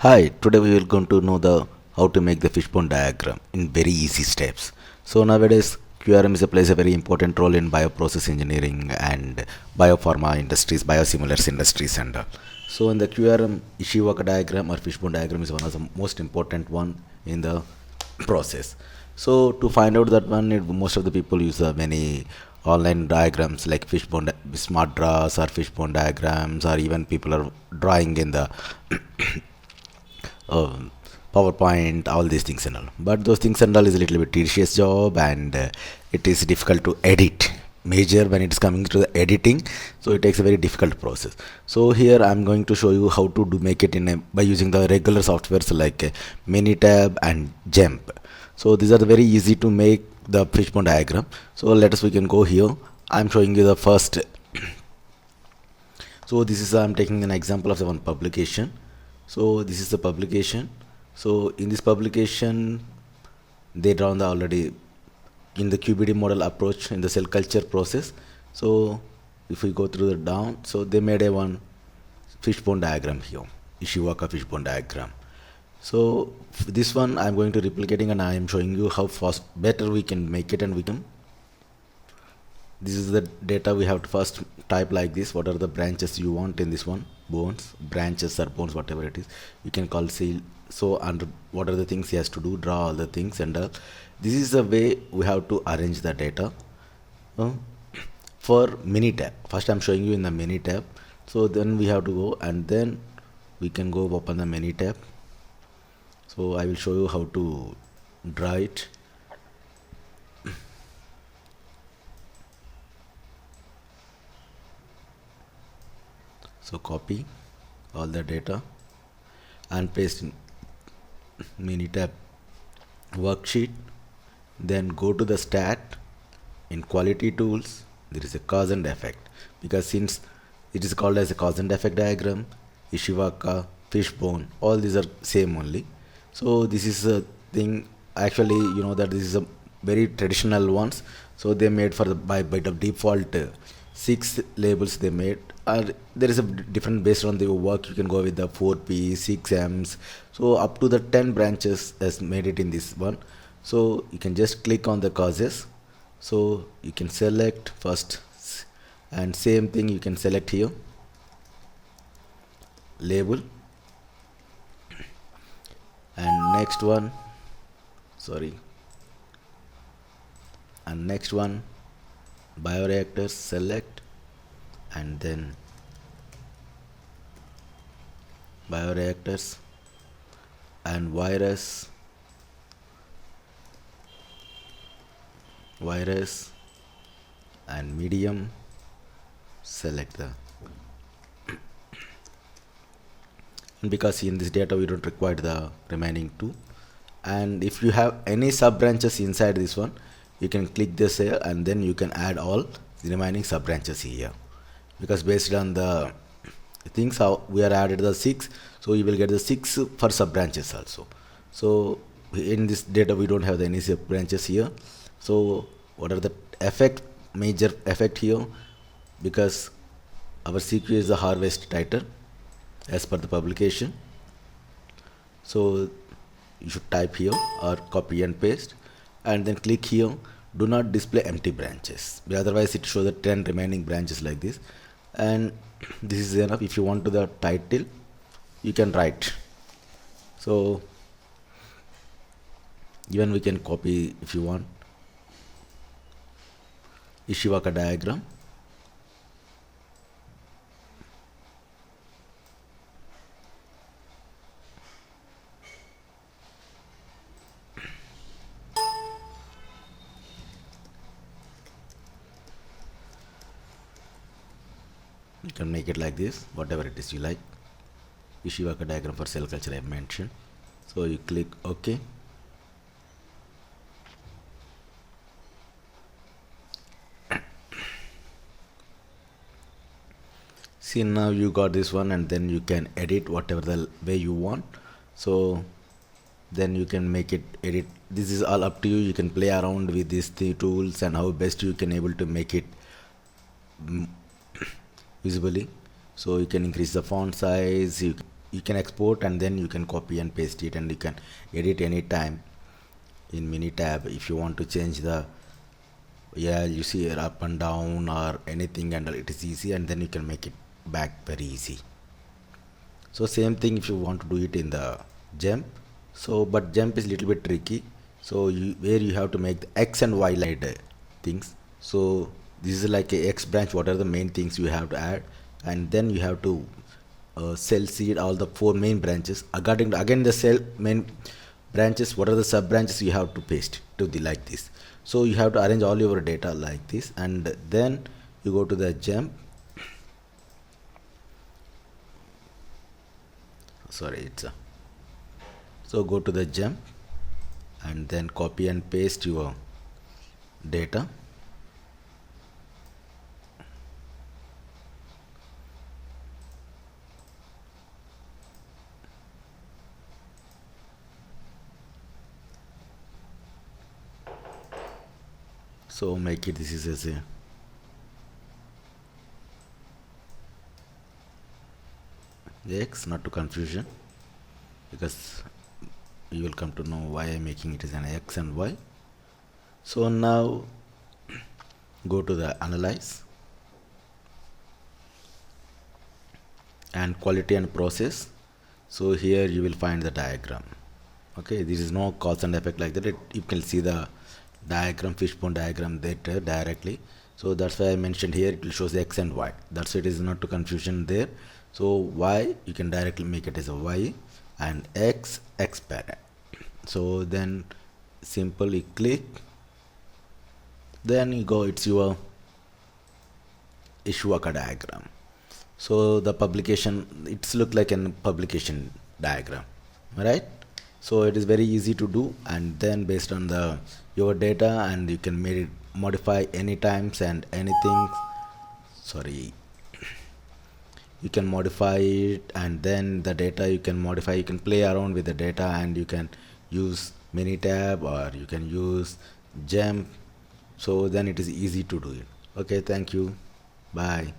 Hi, today we will going to know the how to make the fishbone diagram in very easy steps. So nowadays QRM plays a very important role in bioprocess engineering and biopharma industries, biosimilars industries and all. So in the QRM Ishikawa diagram or fishbone diagram is one of the most important one in the process. So to find out that one, most of the people use many online diagrams like smart draws or fishbone diagrams, or even people are drawing in the uh, PowerPoint, all these things and all. But those things and all is a little bit tedious job, and it is difficult to edit. Major when it's coming to the editing, so it takes a very difficult process. So here I'm going to show you how to do make it in a, by using the regular softwares like Minitab and Jump. So these are the very easy to make the fishbone diagram. So let us we can go here. I'm showing you the first. So this is I'm taking an example of the one publication. So this is the publication. So in this publication they drawn the already in the QBD model approach in the cell culture process. So if we go through the down, so they made a one fishbone diagram here, Ishikawa fishbone diagram. So this one I'm going to replicating, and I am showing you how fast better we can make it, and we can, this is the data we have to first type like this. What are the branches you want in this one? Bones, branches or bones, whatever it is, you can call seal. So under what are the things he has to do, draw all the things, and this is the way we have to arrange the data. uh, for Minitab, first I'm showing you in the Minitab. So then we have to go, and then we can go open the Minitab. So I will show you how to draw it. So copy all the data and paste in Minitab worksheet. Then go to the stat. In quality tools there is a cause and effect, because since it is called as a cause and effect diagram, Ishikawa, fishbone, all these are same only. So this is a thing, actually you know that this is a very traditional ones. So they made for the by the default six labels they made. There is a different based on the work. You can go with the 4P, 6Ms, so up to the 10 branches has made it in this one. So you can just click on the causes. So you can select first, and same thing you can select here, label, and next one, sorry, and next one, bioreactors, select, and then bioreactors, and virus and medium, select the, and because in this data we don't require the remaining two. And if you have any sub branches inside this one, you can click this here, and then you can add all the remaining sub branches here, because based on the things how we are added the 6, so you will get the 6 for sub branches also. So in this data we don't have the any sub branches here. So what are the effect, major effect here, because our CQ is the harvest title as per the publication. So you should type here or copy and paste, and then click here, do not display empty branches, otherwise it shows the 10 remaining branches like this. And this is enough. If you want to the title, you can write. So even we can copy if you want, Ishikawa diagram. You can make it like this, whatever it is you like. Ishikawa diagram for cell culture I have mentioned. So you click OK. See, now you got this one, and then you can edit whatever the way you want. So then you can make it edit. This is all up to you. You can play around with these tools and how best you can able to make it visibly. So you can increase the font size, you can export and then you can copy and paste it, and you can edit anytime in Minitab if you want to change the, yeah, you see it up and down or anything, and it is easy, and then you can make it back very easy. So same thing if you want to do it in the jump. So but jump is little bit tricky, so where you have to make the x and y line things. So this is like a x branch, what are the main things you have to add, and then you have to cell seed all the four main branches according to again the cell main branches, what are the sub branches you have to paste to the like this. So you have to arrange all your data like this, and then you go to the jump, sorry it's a, so go to the jump and then copy and paste your data. So make it, this is as a x, not to confusion, because you will come to know why I'm making it as an x and y. So now go to the analyze and quality and process. So here you will find the diagram. Okay, this is no cause and effect like that. You can see the diagram, fishbone diagram there directly. So that's why I mentioned here it will show the x and y. That's why it is not to confusion there. So y you can directly make it as a y, and x parent. So then simply click, then you go, it's your Ishwaka diagram. So the publication, it's look like a publication diagram, right? So it is very easy to do, and then based on the your data, and you can make it modify any times and anything, sorry, you can modify it, and then the data you can modify, you can play around with the data, and you can use Minitab or you can use jump. So then it is easy to do it. Okay, thank you, bye.